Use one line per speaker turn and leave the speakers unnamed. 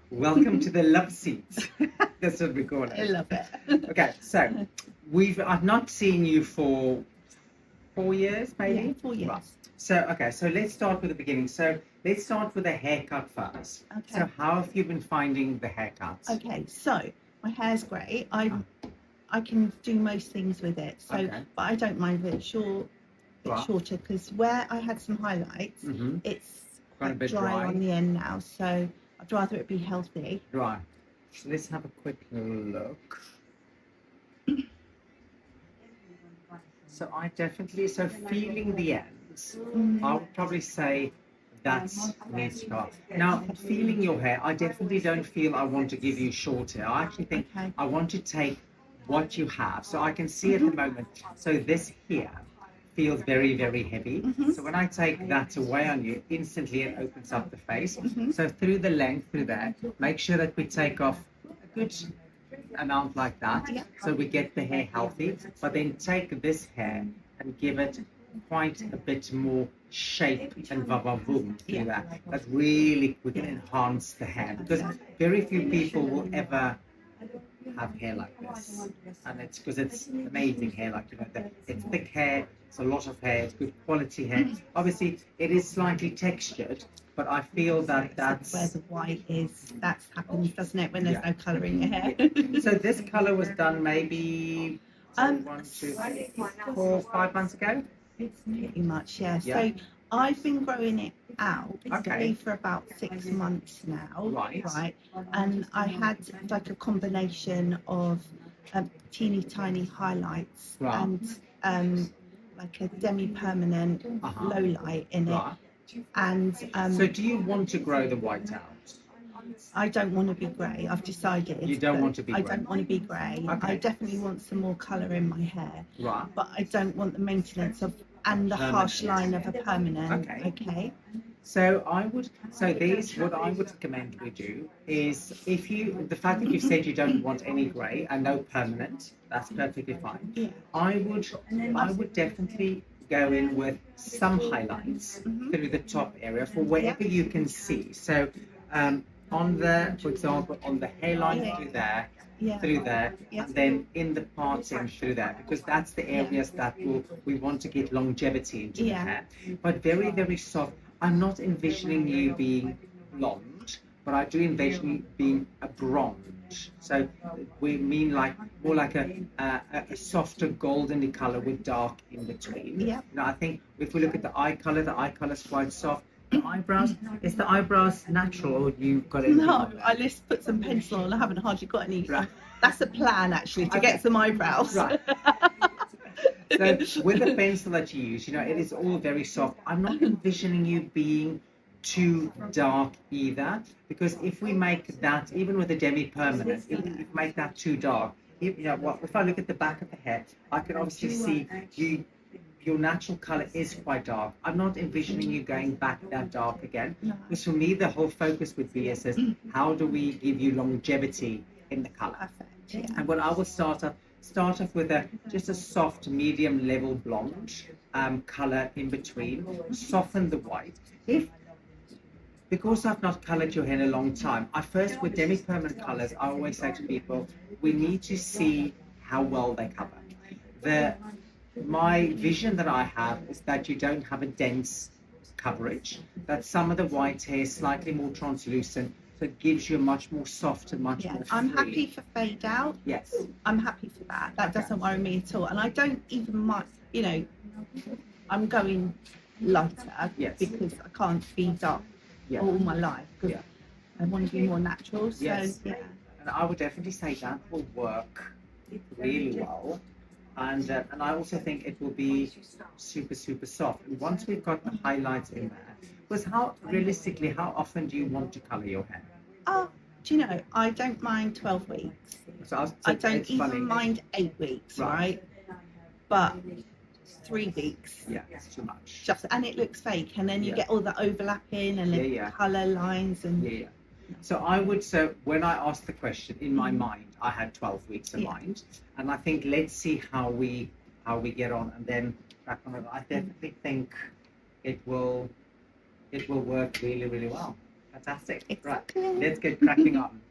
Welcome to the love seats. That's what we call
I
it.
love it.
Okay, so I've not seen you for 4 years, maybe.
Yeah, 4 years.
Right. So let's start with the beginning. So let's start with the haircut first.
Okay.
So how have you been finding the haircuts?
Okay, so my hair's great. I can do most things with it. So,
Okay.
but I don't mind it
Right.
shorter because where I had some highlights,
Mhm.
it's
Got a
quite
bit
dry
dry.
on the end now. So I'd rather it be healthy.
Right. So let's have a quick look. So I definitely, so feeling the ends, I would probably say that's needs to go up. Now, feeling your hair, I definitely don't feel I want to give you short hair. I actually think
Okay.
I want to take what you have. So I can see at the moment, so this here feels very, very heavy. So when I take that away on you, instantly it opens up the face. So through the length, through there, make sure that we take off a good amount like that,
Yeah.
so we get the hair healthy, but then take this hair and give it quite a bit more shape and vavavoom through
Yeah.
that really we can enhance the hair, because very few people will ever have hair like this, and it's because it's amazing hair, like, you know, it's thick hair, it's a lot of hair, it's good quality hair. Obviously it is slightly textured, but I feel that
That's where
that's
the white is. That happens, doesn't it, when there's
Yeah.
no colour in your hair?
So this color was done maybe 1, 2, 4, 5 months ago.
Pretty much, yeah.
Yeah.
So I've been growing it out
Okay.
for about 6 months now.
Right.
And I had like a combination of teeny tiny highlights
Right.
and like a demi-permanent
Uh-huh.
low light in it.
Right.
And
So do you want to grow the white out?
I don't want to be grey. I've decided.
You don't
that
want to be
I
grey.
don't want to be grey.
Okay.
I definitely want some more colour in my hair.
Right.
But I don't want the maintenance of and the harsh line of a permanent.
Okay. So what I would recommend we do is, if you, the fact that you said you don't want any grey and no permanent, that's perfectly fine.
Yeah.
I would definitely go in with some highlights through the top area for wherever you can see. So for example, on the hairline through there, and then in the parting through there, because that's the areas that we want to get longevity into the hair. But very, very soft. I'm not envisioning you being blonde, but I do envision you being a bronze. So we mean like more like a softer golden color with dark in between.
Yeah.
Now I think if we look at the eye color is quite soft. The eyebrows, is the eyebrows natural, or you've got it?
No, I just put some pencil on. I haven't hardly got any.
Right.
That's a plan, actually, to
Okay.
get some eyebrows.
Right. So with the pencil that you use, you know, it is all very soft. I'm not envisioning you being too dark either, because if we make that, even with a demi-permanent, if we make that too dark, if I look at the back of the hair, I can obviously see your natural color is quite dark. I'm not envisioning you going back that dark again.
No.
Because for me, the whole focus would be is how do we give you longevity in the color?
Perfect. Yeah.
And what I will start off with just a soft medium level blonde color in between. Soften the white. Because I've not colored your hair in a long time, with demi-permanent colors, I always say to people, we need to see how well they cover. My vision that I have is that you don't have a dense coverage, that some of the white hair is slightly more translucent, so it gives you a much more soft and much more free.
I'm happy for fade out.
Yes.
I'm happy for that. That doesn't worry me at all. And I don't even mind, I'm going lighter because I can't be dark all my life, because I want to be more natural. So, yeah.
And I would definitely say that will work really well. And I also think it will be super, super soft. And once we've got the highlights in there, because how often do you want to color your hair?
Oh, do you know, I don't mind 12 weeks.
So
I don't even mind 8 weeks, right? But 3 weeks.
Yeah, it's too much.
And it looks fake, and then you get all the overlapping and the colour lines and.
So when I asked the question, in my mind, I had 12 weeks in mind, and I think let's see how we get on, and then back on it. I definitely think it will work really, really well. Fantastic.
Exactly.
Right, let's get cracking on.